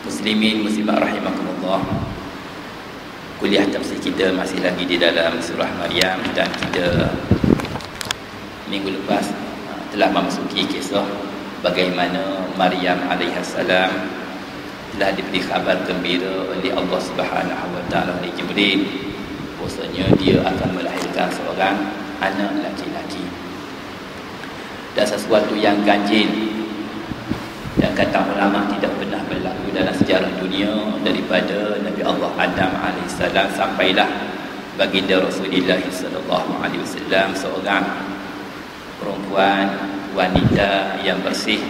Muslimin muslimat rahimakumullah. Kuliah tafsir kita masih lagi di dalam surah Maryam, dan kita minggu lepas telah memasuki kisah bagaimana Maryam alaihissalam telah diberi khabar gembira oleh Allah Subhanahu wa taala oleh Jibril, bahwasanya dia akan melahirkan seorang anak laki-laki. Dan sesuatu yang ganjil yang kata ulama tidak pernah berlaku dalam sejarah dunia daripada Nabi Allah Adam alaihissalam sampailah baginda Rasulullah sallallahu alaihi wasallam, seorang perempuan wanita yang bersih,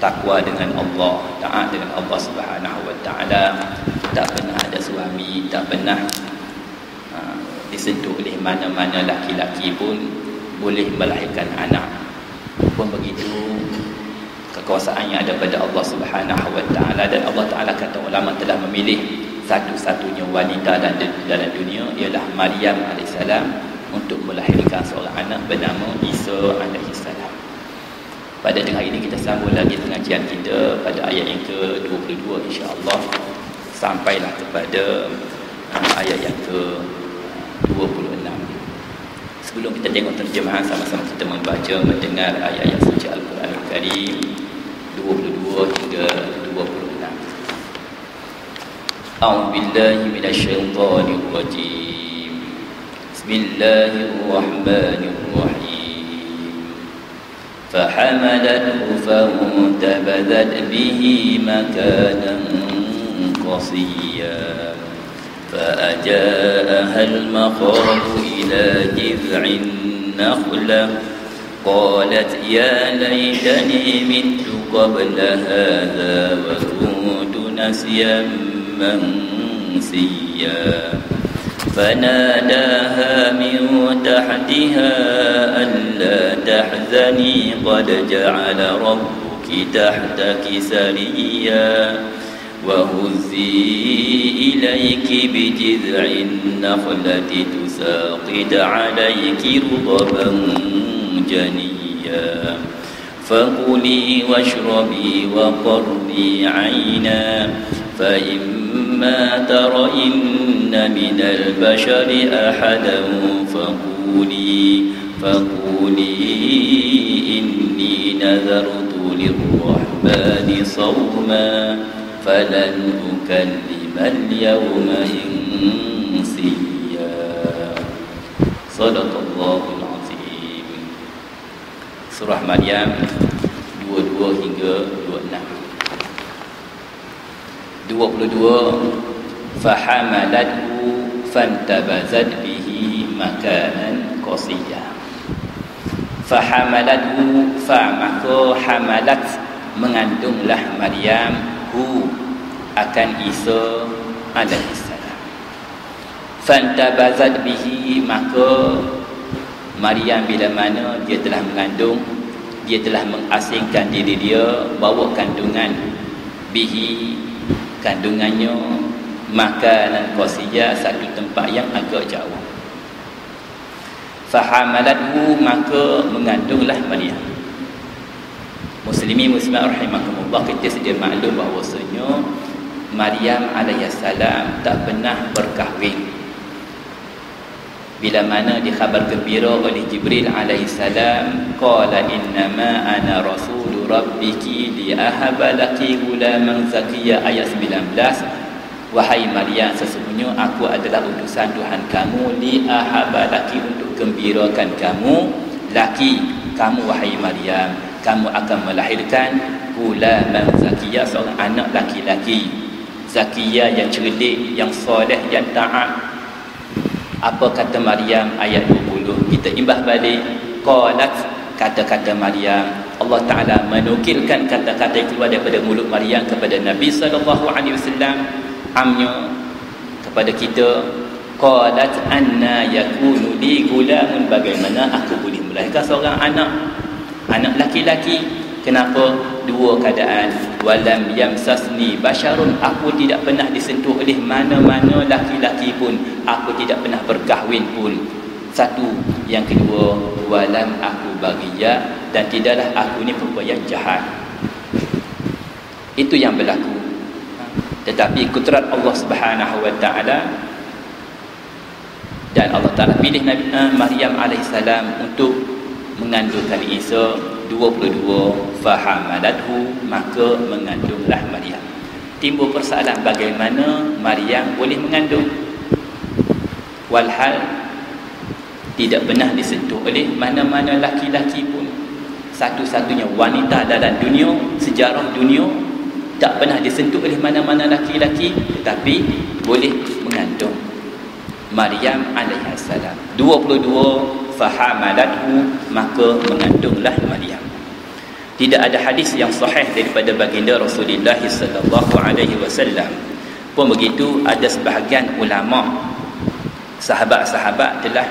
takwa dengan Allah, taat dengan Allah Subhanahu wa taala, tak pernah ada suami, tak pernah disentuh oleh mana-mana laki-laki pun boleh melahirkan anak. Pun begitu kekuasaan yang ada pada Allah Subhanahu wa taala, dan Allah Taala kata ulama telah memilih satu-satunya wanita dalam dunia ialah Maryam alaihissalam untuk melahirkan seorang anak bernama Isa alaihissalam. Pada tengah ini kita sambung lagi pengajian kita pada ayat yang ke-22 insya-Allah, sampailah kepada ayat yang ke-26. Sebelum kita tengok terjemahan, sama-sama kita membaca mendengar ayat-ayat suci Al-Quran Al-Karim 22 hingga 26. A'udzu billahi minasyaitonir rajim. Bismillahirrahmanirrahim. Fahamalathu fantabadhat bihi makanan qasiyya. فأجاءها المخاض إلى جذع النخلة قالت يا ليتني مت قبل هذا وكنت نسيا منسيا فناداها من تحتها ألا تحزني قد جعل ربك تحتك سريا وهزي إليك بجذع النخلة تساقط عليك رطبا جنيا فكلي واشربي وقري عينا فإما ترين من البشر أحدا فقولي إني نذرت للرحمن صوما فلن أكلم اليوم إنسيا. صدق الله العظيم. Surah Maryam 22 hingga 26. 22 Fahamalathu fantabazat bihi makanan qasiyya. Fahamalathu, maka hamalat mengandunglah Maryam akan Isa alaihissalam. Fantabazat bihi, maka Maryam bila mana dia telah mengandung, dia telah mengasingkan diri dia, bawa kandungan bihi, kandungannya makanan qasiyya, satu tempat yang agak jauh. Fahamalathu, maka mengandunglah Maryam. Muslimin muslimat rahimakumullah, kita sedia maklum bahawasanya Maryam alaihissalam tak pernah berkahwin. Bila mana dikhabar gembira oleh Jibril alaihissalam, qala innama ana rasulu rabbiki li ahaba laki gulaman zakiyya, ayat 19. Wahai Maryam, sesungguhnya aku adalah utusan Tuhan kamu, li ahaba laki, untuk gembirakan kamu, laki kamu wahai Maryam, kamu akan melahirkan gulaman zakiyya, seorang anak laki-laki. Zakiyya yang cerdik, yang soleh, yang taat. Apa kata Maryam ayat 20? Kita imbah balik. Qalat, kata-kata Maryam. Allah Ta'ala menukilkan kata-kata yang keluar daripada mulut Maryam kepada Nabi SAW, amnya kepada kita. Qalat anna yakunu li gulamun, bagaimana aku boleh melahirkan seorang anak laki-laki. Kenapa? Dua keadaan. Walam yamsasni basyarun, aku tidak pernah disentuh oleh mana-mana laki-laki pun, aku tidak pernah berkahwin pun. Satu. Yang kedua, walam aku baghiya, dan tidaklah aku ni perempuan yang jahat. Itu yang berlaku. Tetapi kudrat Allah Subhanahu wa taala, dan Allah Taala pilih Nabi Maryam alaihissalam untuk mengandungkan Isa 22, fahamalathu, maka mengandunglah Maryam. Timbul persoalan bagaimana Maryam boleh mengandung walhal tidak pernah disentuh oleh mana-mana laki-laki pun. Satu-satunya wanita dalam dunia, sejarah dunia, tak pernah disentuh oleh mana-mana laki-laki, tetapi boleh mengandung. Maryam alaihissalam 22, fahamalathu, maka mengandunglah Maryam. Tidak ada hadis yang sahih daripada baginda Rasulullah sallallahu alaihi wasallam. Pun begitu, ada sebahagian ulama sahabat-sahabat telah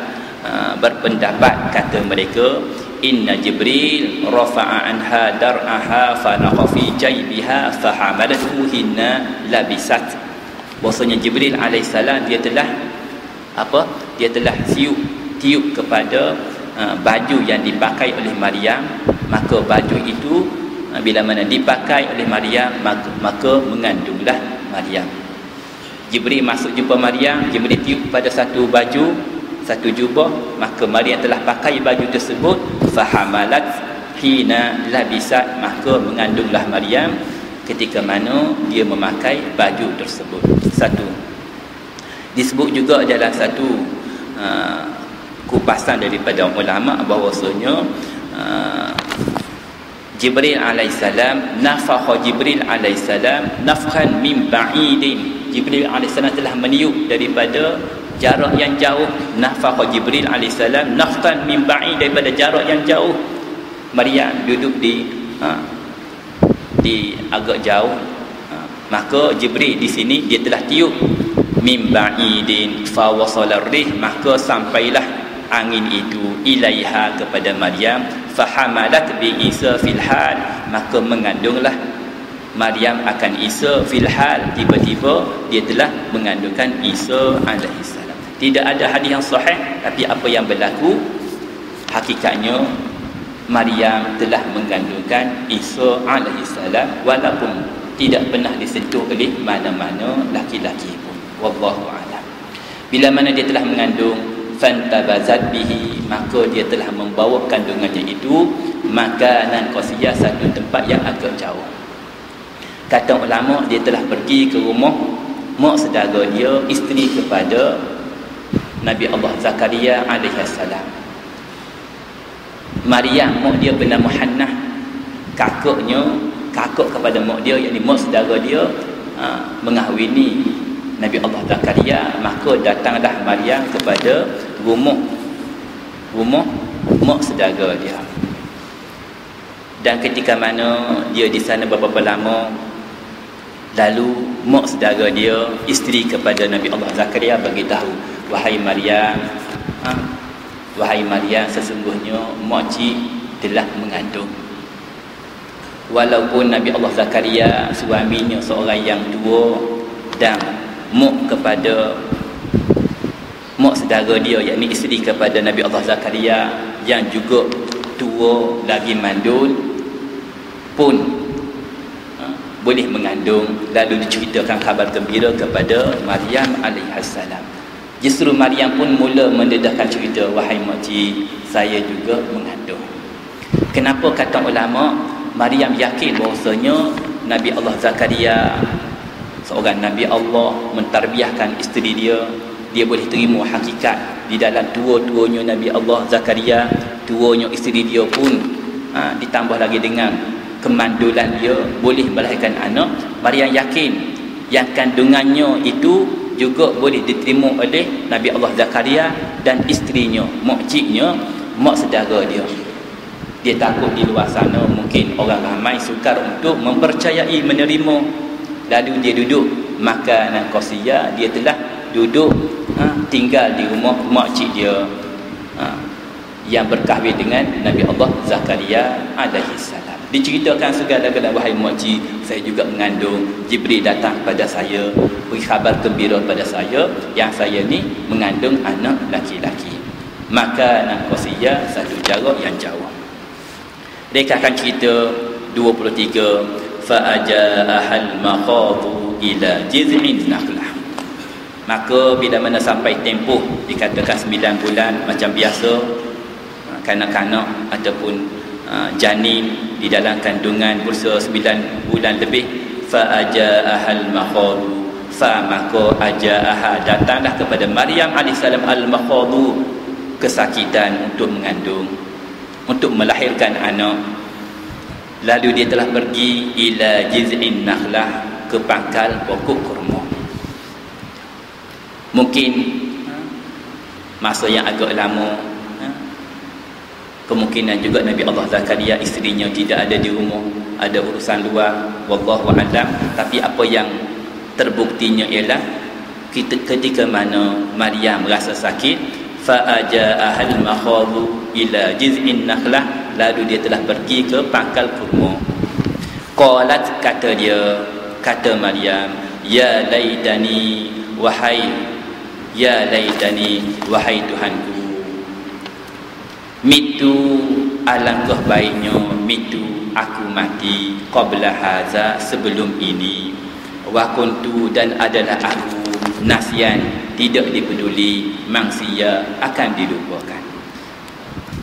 berpendapat, kata mereka, inna Jibril rafa'a anha dar'aha fanaqa fi jaybiha fahamalathu hinna labisat. Bahasanya Jibril alaihissalam dia telah tiup kepada baju yang dipakai oleh Maryam, maka baju itu bila mana dipakai oleh Maryam, maka mengandunglah Maryam. Jibril masuk jumpa Maryam, Jibril tiup pada satu baju, satu jubah, maka Maryam telah pakai baju tersebut, fahamalat hina labisat, maka mengandunglah Maryam ketika mana dia memakai baju tersebut. Satu disebut juga dalam satu kupasan daripada ulama bahawasanya Jibril alaihissalam, nafakha Jibril alaihissalam nafkhan min ba'idin. Jibril alaihissalam telah meniup daripada jarak yang jauh. Nafakha Jibril alaihissalam nafkhan min ba'id, daripada jarak yang jauh. Maryam duduk di agak jauh, maka Jibril di sini dia telah tiup min ba'idin fa wasala rih, maka sampailah angin itu ilaiha kepada Maryam, fahamalat bi Isa fil hal, maka mengandunglah Maryam akan Isa fil hal, tiba-tiba dia telah mengandungkan Isa alaihissalam. Tidak ada hadis yang sahih, tapi apa yang berlaku hakikatnya Maryam telah mengandungkan Isa alaihissalam walaupun tidak pernah disentuh oleh mana-mana laki-laki pun. Wallahu a'lam. Bila mana dia telah mengandung, fantabazat bihi, maka dia telah membawa kandungannya itu makanan qasiyah, satu tempat yang agak jauh. Kata ulama, dia telah pergi ke rumah mak saudara dia, isteri kepada Nabi Allah Zakaria alaihissalam. Maryam, mak dia bernama Hannah, kakak kepada mak dia, yakni mak saudara dia, mengahwini Nabi Allah Zakaria, maka datanglah Maryam kepada rumah mak saudara dia. Dan ketika mana dia di sana beberapa lama, lalu mak saudara dia, isteri kepada Nabi Allah Zakaria, bagi tahu, wahai Maryam, sesungguhnya makcik telah mengandung. Walaupun Nabi Allah Zakaria suaminya seorang yang tua, dan mak saudara dia, yakni isteri kepada Nabi Allah Zakaria yang juga tua lagi mandul pun boleh mengandung. Lalu diceritakan kabar gembira kepada Maryam alaihissalam. Justru Maryam pun mula mendedahkan cerita, wahai makcik, saya juga mengandung. Kenapa kata ulama Maryam yakin bahawasanya Nabi Allah Zakaria, seorang Nabi Allah, mentarbiahkan isteri dia, dia boleh terima hakikat di dalam tua-tuanya Nabi Allah Zakaria, tuanya isteri dia pun ditambah lagi dengan kemandulan dia boleh melahirkan anak. Maryam yakin yang kandungannya itu juga boleh diterima oleh Nabi Allah Zakaria dan isterinya, makciknya, mak saudara dia. Dia takut di luar sana mungkin orang ramai sukar untuk mempercayai, menerima. Lalu dia duduk makanan qasiyah, dia telah duduk tinggal di rumah makcik dia yang berkahwin dengan Nabi Allah Zakaria alaihissalam. Diceritakan segala-galanya, wahai makcik, saya juga mengandung. Jibril datang pada saya, beri khabar gembira pada saya yang saya ni mengandung anak laki-laki. Makanan qasiyah, satu jarak yang jauh. Mereka akan cerita 23, fa'aja'ahal makhadu ila jiz'in nakhlah. Maka bila mana sampai tempoh dikatakan 9 bulan macam biasa, kanak-kanak ataupun janin di dalam kandungan berusia 9 bulan lebih, fa aja'ahal makhadu, fa maka aja'aha datanglah kepada Maryam alaihissalam al-makhadu, kesakitan untuk mengandung, untuk melahirkan anak. Lalu dia telah pergi ila jiz'in nakhlah, ke pangkal pokok kurma. Mungkin masa yang agak lama, kemungkinan juga Nabi Allah Zakaria isterinya tidak ada di rumah, ada urusan luar, wallahu a'lam. Tapi apa yang terbuktinya ialah ketika mana Maryam rasa sakit, fa aja'ahal makhadu ila jiz'in nakhlah, lalu dia telah pergi ke pangkal kurma. Qalat, kata Maryam, ya laitani wahai Tuhanku, mitu alangkah baiknya mitu aku mati qabla haza, sebelum ini, wa kuntu dan adalah aku nasyan tidak dipeduli, mangsia akan dilupakan.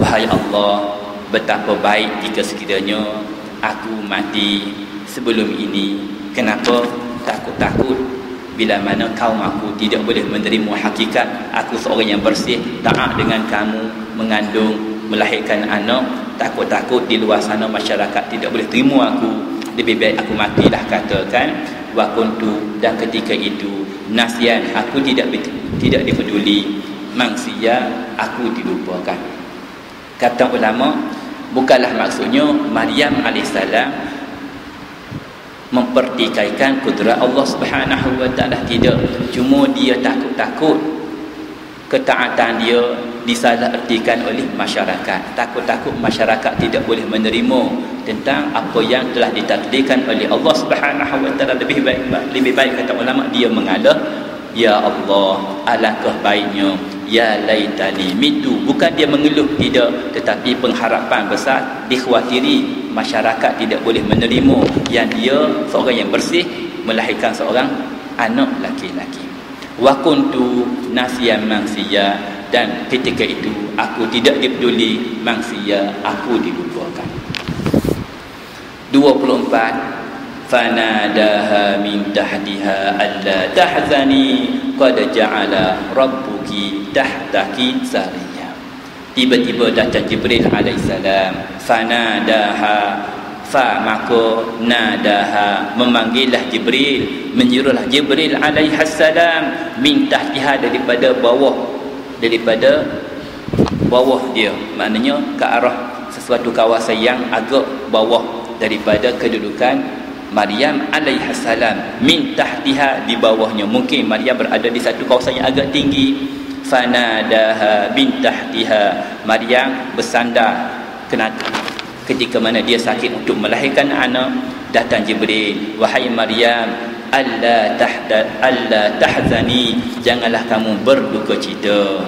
Wahai Allah, betapa baik jika sekiranya aku mati sebelum ini. Kenapa? Takut-takut bila mana kaum aku tidak boleh menerima hakikat aku seorang yang bersih, taat dengan kamu, mengandung, melahirkan anak. Takut-takut di luar sana masyarakat tidak boleh terima aku, lebih baik aku matilah, katakan. Wa kuntu, dan ketika itu nasyan, aku tidak dipeduli, mangsia aku dilupakan. Kata ulama, bukanlah maksudnya Maryam alaihissalam mempertikaikan kudrat Allah Subhanahu wa taala, tidak. Cuma dia takut-takut ketaatan dia disalahartikan oleh masyarakat. Takut-takut masyarakat tidak boleh menerima tentang apa yang telah ditakdirkan oleh Allah Subhanahu wa taala. Lebih baik kata ulama, dia mengalah, ya Allah, alangkah baiknya, ya laitani mitu. Bukan dia mengeluh, tidak, tetapi pengharapan besar, dikhawatiri masyarakat tidak boleh menerima yang dia seorang yang bersih melahirkan seorang anak laki-laki. Wa kuntu nasyan mangsiya, dan ketika itu aku tidak dipeduli, mangsiya aku dilupakan. 24 fanadaha min tahtiha alla tahzani qad ja'ala rabbuki tahtaki sariya. Tiba-tiba datang Jibril alaihissalam, fanadaha, fa maka nadaha, memanggillah Jibril, menyuruhlah Jibril alaihissalam, min tahtiha, daripada bawah dia, maknanya ke arah sesuatu kawasan yang agak bawah daripada kedudukan Maryam alaihissalam. Min tahtiha, di bawahnya. Mungkin Maryam berada di satu kawasan yang agak tinggi. Fanadaha min tahtiha, Maryam bersandar ketika mana dia sakit untuk melahirkan anak. Datang Jibril, wahai Maryam, alla tahzani, janganlah kamu berduka cita.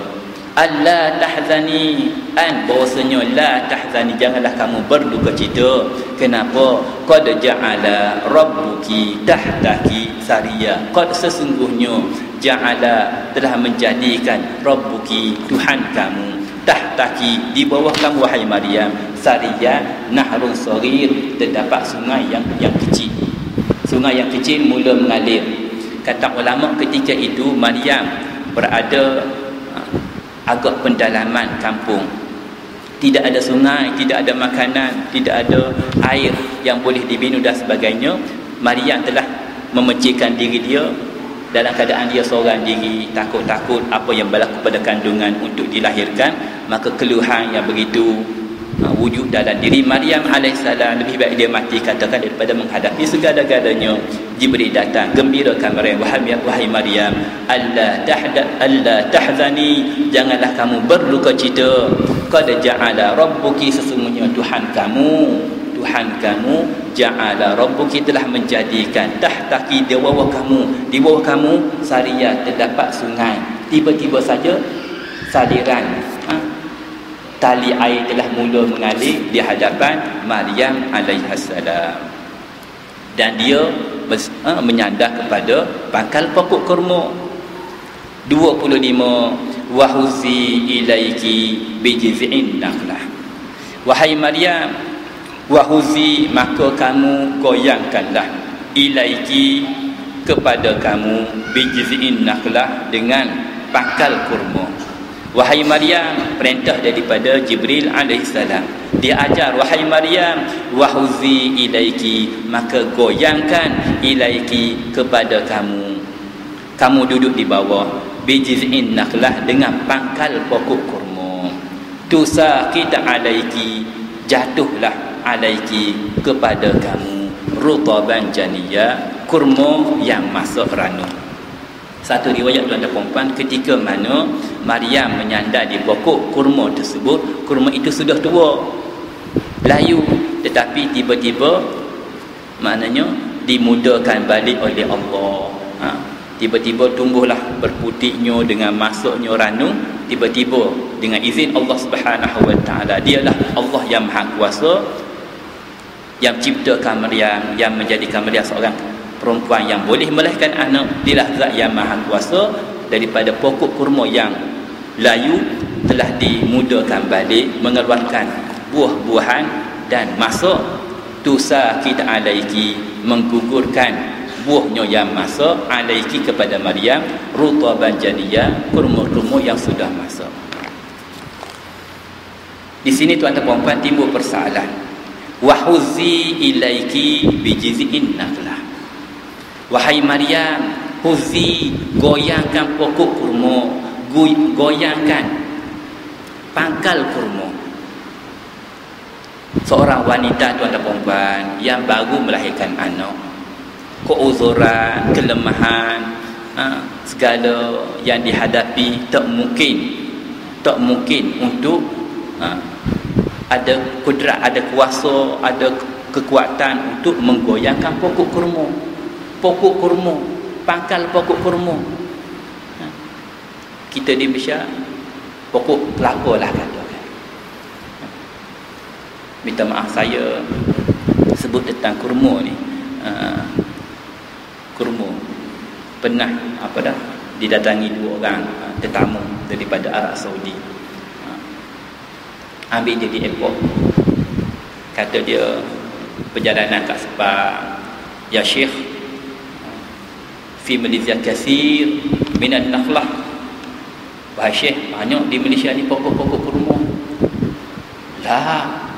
Alla tahzani, an bahasanya la tahzani, janganlah kamu berduka cita. Kenapa? Qad ja'ala rabbuki tahtaki sariya, qad sesungguhnya ja'ala telah menjadikan rabbuki Tuhan kamu, tahtaki di bawah kamu wahai Maryam, sariya nahrun saghir, terdapat sungai yang kecil. Sungai yang kecil mula mengalir. Kata ulama, ketika itu Maryam berada agak pendalaman kampung, tidak ada sungai, tidak ada makanan, tidak ada air yang boleh diminum dan sebagainya. Maryam telah memecikkan diri dia dalam keadaan dia seorang diri, takut-takut apa yang berlaku pada kandungan untuk dilahirkan. Maka keluhan yang begitu wujud dalam diri Maryam alaihissalam, lebih baik dia mati, katakan, daripada menghadapi segala-galanya. Jibril datang, gembirakan Maryam, wahai Maryam, alla tahzani, janganlah kamu berduka cita. Qad ja'ala rabbuki, sesungguhnya Tuhan kamu ja'ala rabbuki, telah menjadikan tahtaki, di bawah kamu sariya, terdapat sungai. Tiba-tiba saja saliran tali air telah mula mengalir di hadapan Maryam alaihissalam. dan dia menyandar kepada pangkal pokok kurma. 25 wahuzi ilaiki bijiz'in nakhlah. Wahai Maryam, wahuzi, maka kamu goyangkanlah, ilaiki, kepada kamu, bijiz'in nakhlah, dengan pangkal kurma. Wahai Maryam, perintah daripada Jibril alaihissalam. Dia ajar, wahai Maryam, wahuzi ilaiki, maka goyangkan, ilaiki, kepada kamu. Kamu duduk di bawah, bijiz'in nakhlah, dengan pangkal pokok kurma. Tusaqit alaiki, jatuhlah, alaiki, kepada kamu, rutaban janiyya, kurma yang masuk ranum. Satu riwayat tuan dan puan, ketika mana Maryam menyandar di pokok kurma tersebut, kurma itu sudah tua, layu, tetapi tiba-tiba maknanya dimudahkan balik oleh Allah. Tiba-tiba tumbuhlah berputiknya dengan masuknya ranum, tiba-tiba dengan izin Allah Subhanahu wa taala. Dialah Allah yang Maha Kuasa yang ciptakan Maryam, yang menjadikan Maryam seorang perempuan yang boleh melahirkan anak. Dialah zat yang Maha Kuasa, daripada pokok kurma yang layu telah dimudahkan balik mengeluarkan buah-buahan dan masuk. Tusaqit alaiki, menggugurkan buahnya yang masuk, alaiki, kepada Maryam, rutaban janiyya, kurma-kurma yang sudah masuk. Di sini tuan dan puan timbul persoalan. Wahuzi ilaiki bijiz'in nakhlah. Wahai Maryam, huzi, goyangkan pokok kurma, goyangkan pangkal kurma. Seorang wanita tuan dan puan yang baru melahirkan anak, keuzuran, kelemahan, segala yang dihadapi, tak mungkin untuk ada kudrat, ada kuasa, ada kekuatan untuk menggoyangkan pokok kurma. Pokok kurma, pangkal pokok kurma. Kita di Malaysia pokok kelapa lah katakan. Minta maaf saya sebut tentang kurma ni. Kurma pernah didatangi dua orang tetamu daripada Arab Saudi. Ambil dia di airport, kata dia perjalanan kat Sepang, ya Syekh, fi Malaysia kasir minan nakhlah. Wahai Syekh, banyak di Malaysia ni pokok-pokok kurma. Lah,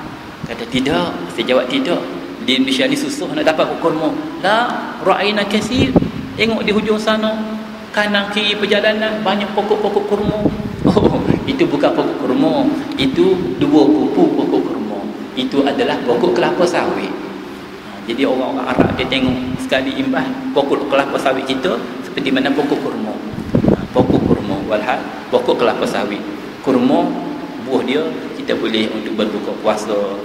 kata tidak. Saya jawab tidak. Di Malaysia ni susah nak dapat pokok kurma. La, ra'ayna kasir. Tengok di hujung sana, kanan kiri perjalanan banyak pokok-pokok kurma. Oh, itu bukan pokok kurma, itu dua pupu pokok kurma. Itu adalah pokok kelapa sawit. Jadi orang-orang Arab dia tengok sekali imbas pokok kelapa sawit kita seperti mana pokok kurma. Pokok kurma walhal pokok kelapa sawit. Kurma buah dia kita boleh untuk berbuka puasa,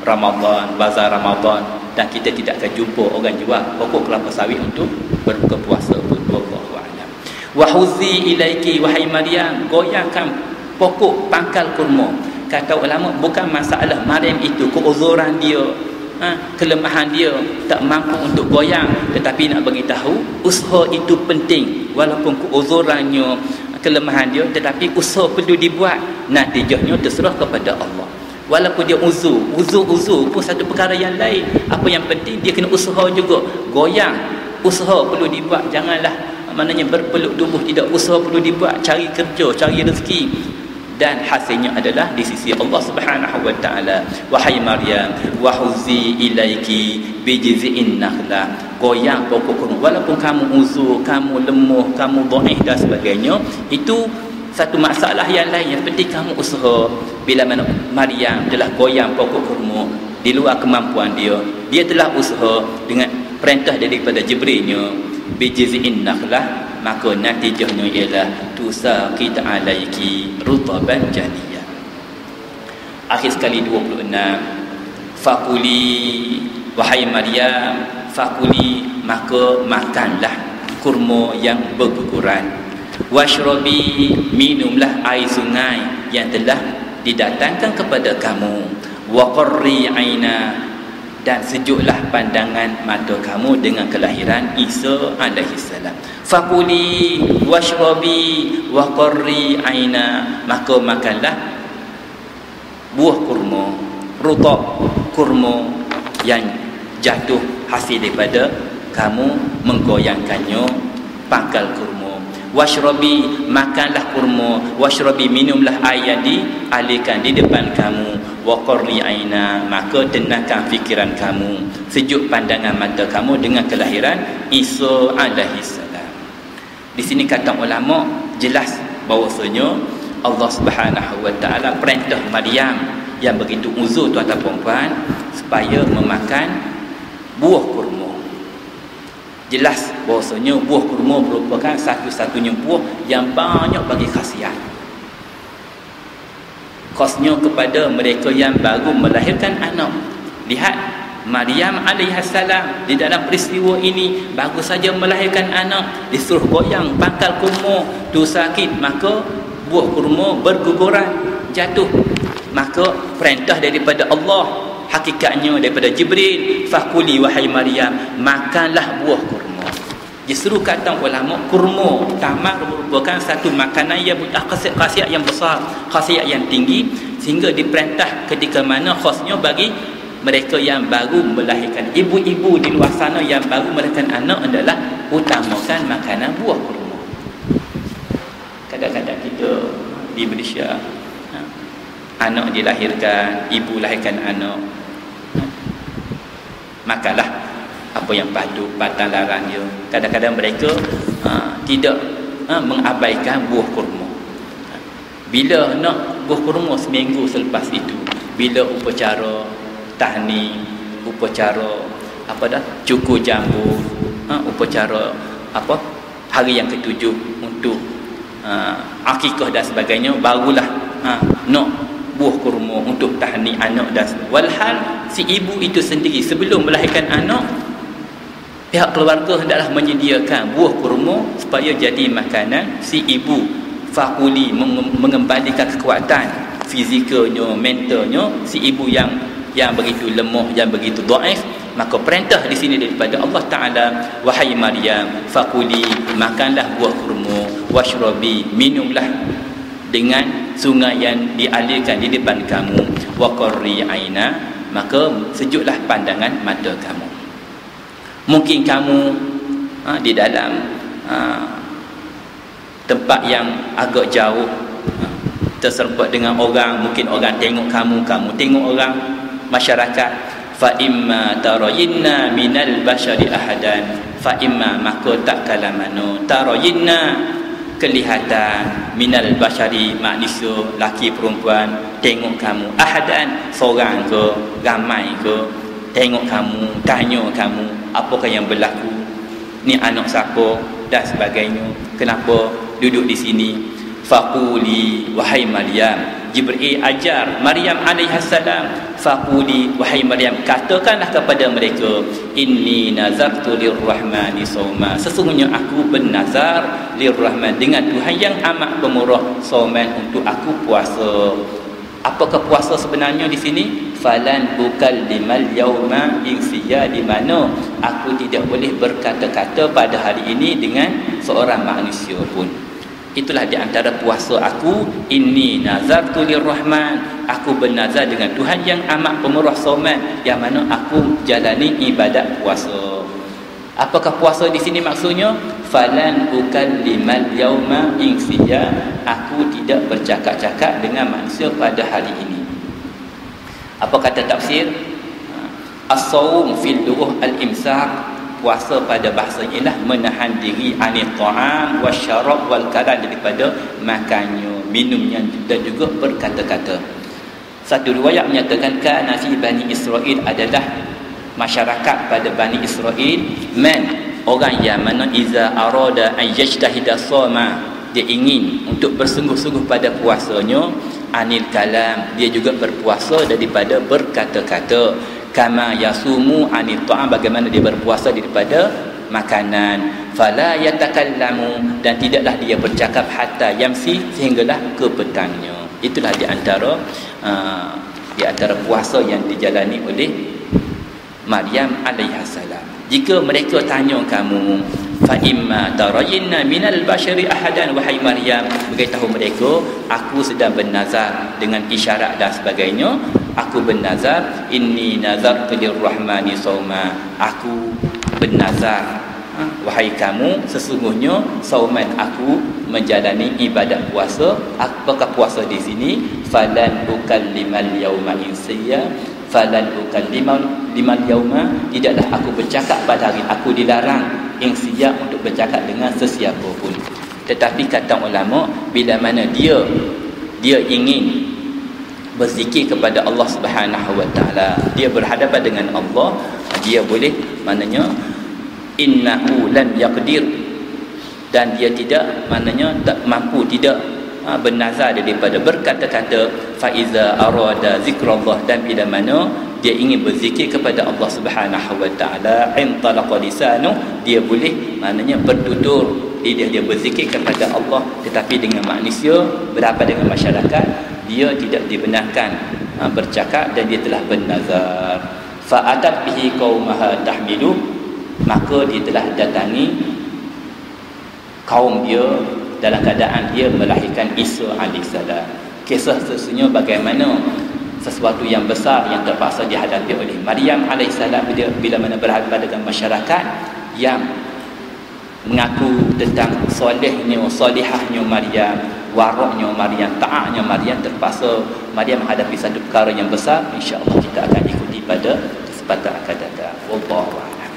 Ramadan, bazar Ramadan, dan kita tidak akan jumpa orang jual pokok kelapa sawit untuk berbuka puasa pun. Wallahu a'lam. Wa huzi ilaiki, wahai Maryam, goyangkan pokok pangkal kurma. Kata ulama, bukan masalah Maryam itu keuzuran dia, kelemahan dia tak mampu untuk goyang, tetapi nak bagi tahu usaha itu penting. Walaupun keuzurannya, kelemahan dia, tetapi usaha perlu dibuat. Natijahnya terserah kepada Allah. Walaupun dia uzur pun satu perkara yang lain. Apa yang penting dia kena usaha juga. Goyang, usaha perlu dibuat. Janganlah maknanya berpeluk tubuh, tidak. Usaha perlu dibuat, cari kerja, cari rezeki, dan hasilnya adalah di sisi Allah Subhanahu wa taala. Wahai Maryam, wahuzi ilaiki bijiz'in nakhlah, goyang pokok kurma. Walaupun kamu uzur, kamu lemah, kamu dhaif dan sebagainya, itu satu masalah yang lain. Yang penting kamu usaha. Bila mana Maryam telah goyang pokok kurma di luar kemampuan dia, dia telah usaha dengan perintah daripada Jibrilnya, bijiz'in nakhlah, maka natijahnya ialah tusaqit alaiki rutaban janiyya. Akhir sekali 26, fakuli, wahai Maryam, fakuli, maka makanlah kurma yang berguguran. Washrabi, minumlah air sungai yang telah didatangkan kepada kamu. Wa qarri aina, dan sejuklah pandangan mata kamu dengan kelahiran Isa alaihi salam. Fakuli washrabi wa qarri aina, maka makanlah buah kurma, rutab kurma yang jatuh hasil daripada kamu menggoyangkannya pangkal kurma. Washrabi, makanlah kurma, washrabi, minumlah air yang dialirkan di depan kamu. Wa qarri aina, maka tenangkan fikiran kamu, sejuk pandangan mata kamu dengan kelahiran Isa alaihi salam. Di sini kata ulama jelas bahawasanya Allah Subhanahu wa taala perintah Maryam yang begitu uzur tuan-tuan perempuan supaya memakan buah kurma. Jelas bahawasanya buah kurma merupakan satu-satunya buah yang banyak bagi khasiat. Khasnya kepada mereka yang baru melahirkan anak. Lihat Maryam alaihissalam di dalam peristiwa ini baru saja melahirkan anak, disuruh goyang pangkal kurma, tu sakit, maka buah kurma berguguran jatuh. Maka perintah daripada Allah, hakikatnya daripada Jibril, fakuli wahai Maryam, makanlah buah kurma. Justru kata ulama, kurma tamar merupakan satu makanan yang khasiat yang besar, khasiat yang tinggi, sehingga diperintah ketika mana khasnya bagi mereka yang baru melahirkan, ibu-ibu di luar sana yang baru melahirkan anak adalah utamakan makanan buah kurma. Kadang-kadang kita di Malaysia, anak dilahirkan, ibu lahirkan anak, makanlah apa yang patut, pantang larang dia. Kadang-kadang mereka tidak mengabaikan buah kurma. Bila nak buah kurma seminggu selepas itu, bila upacara tahni, upacara cukur jambu, upacara hari yang ketujuh untuk akikah dan sebagainya, barulah nak buah kurma untuk tahni anak dan walhal si ibu itu sendiri sebelum melahirkan anak, pihak keluarga hendaklah menyediakan buah kurma supaya jadi makanan si ibu. Fakuli, mengembalikan kekuatan fizikalnya, mentalnya si ibu yang begitu lemah, yang begitu dhaif. Maka perintah di sini daripada Allah Taala, wahai Maryam, fakuli, makanlah buah kurma, washrabi, minumlah dengan sungai yang dialirkan di depan kamu, wa qarri aina, maka sejuklah pandangan mata kamu. Mungkin kamu di dalam tempat yang agak jauh, terserempak dengan orang, mungkin orang tengok kamu tengok orang, masyarakat. Fa imma tarayinna minal bashari ahadan, fa imma, maka tak kala mana, tarayinna, kelihatan, minal bashari, manusia laki perempuan, tengok kamu, ahadan, seorang ke ramai ke, tengok kamu, tanya kamu apakah yang berlaku, ni anak siapa dan sebagainya, kenapa duduk di sini. Faquli wahai Maryam, Jibril ajar Maryam alaihissalam, faquli wahai Maryam, katakanlah kepada mereka, inni nazartu lirrahmani sawma, sesungguhnya aku bernazar lirrahman, dengan Tuhan yang amat pemurah, sawman, untuk aku puasa. Apakah puasa sebenarnya di sini? Falan ukallimal yauma insiya, di mana aku tidak boleh berkata-kata pada hari ini dengan seorang manusia pun. Itulah di antara puasa aku, inni nazartu lirrahman, aku bernazar dengan Tuhan yang amat pemurah, sauman, yang mana aku jalani ibadat puasa. Apakah puasa di sini maksudnya? Falan ukallimal yauma insiya, aku tidak bercakap-cakap dengan manusia pada hari ini. Apa kata tafsir? As-sawm fil lughah al-imsak, puasa pada bahasa ialah menahan diri anil ta'am wasyarab wal kalam, daripada makannya, minumnya dan juga berkata-kata. Satu riwayat menyatakan kana fi Bani Israel, adalah masyarakat pada Bani Israel, man, orang yang mana iza arada an yajtahida shoma, dia ingin untuk bersungguh-sungguh pada puasanya, anil kalam, dia juga berpuasa daripada berkata-kata, kama yasumu anil ta'am, bagaimana dia berpuasa daripada makanan, fala yatakallamu, dan tidaklah dia bercakap hatta yamsi, sehinggalah ke petangnya. Itulah di antara puasa yang dijalani oleh Maryam alaihissalam. Jika mereka tanya kamu, fa imma tarayinna minal bashari ahadan, wahai Maryam, beritahu mereka, aku sedang bernazar dengan isyarat dan sebagainya. Aku bernazar, inni nazartu lirrahmani sawma, aku bernazar, wahai kamu, sesungguhnya sauman, aku menjalani ibadat puasa. Apakah puasa di sini? Falan ukallimal yauma insiya, falan ukallimal yauma, tidaklah aku bercakap pada hari. Aku dilarang insiya untuk bercakap dengan sesiapa pun. Tetapi kata ulama, bila mana dia ingin berzikir kepada Allah Subhanahu wa taala, dia berhadapan dengan Allah, dia boleh, maknanya innahu lam yaqdir, dan dia tidak, maknanya tak mampu, tidak bernazar daripada berkata-kata fa iza arada zikrullah, dan bila mana dia ingin berzikir kepada Allah Subhanahu wa taala, intalaqa lisanu, dia boleh, maknanya bertutur lidah dia berzikir kepada Allah. Tetapi dengan manusia, berapa dengan masyarakat, dia tidak dibenarkan bercakap, dan dia telah bernazar. Fa atat bihi qaumaha tahmilu, maka dia telah datangi kaum dia dalam keadaan dia melahirkan Isa alaihissalam. Kisah sesungguhnya bagaimana sesuatu yang besar yang terpaksa dihadapi oleh Maryam alaihissalam bila mana berhadapan dengan masyarakat yang mengaku tentang solihahnya Maryam, waraknya Maryam, taatnya Maryam. Terpaksa Maryam menghadapi satu perkara yang besar. InsyaAllah kita akan ikuti pada kesempatan akan datang. Wallahu a'lam.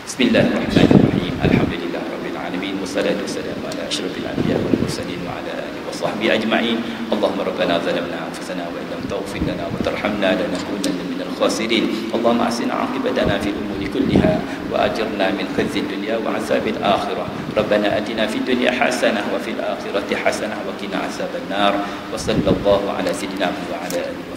Bismillahirrahmanirrahim. Alhamdulillah rabbil alamin, wassalatu wassalamu ala asyrafil anbiya wal mursalin wa ala alihi wa sahbihi ajma'in. Allahumma rabbana zalamna anfusana wa illam taghfir lana wa tarhamna lanakunanna minal khasirin. Allahumma ahsin 'aqibatana fil umuri kulliha wa ajirna min khizyid dunya wa 'adzabil akhirah. Rabbana atina fid dunya hasanah wa fil akhirati hasanah wa qina 'adzaban nar. Wa sallallahu ala sayyidina wa ala alihi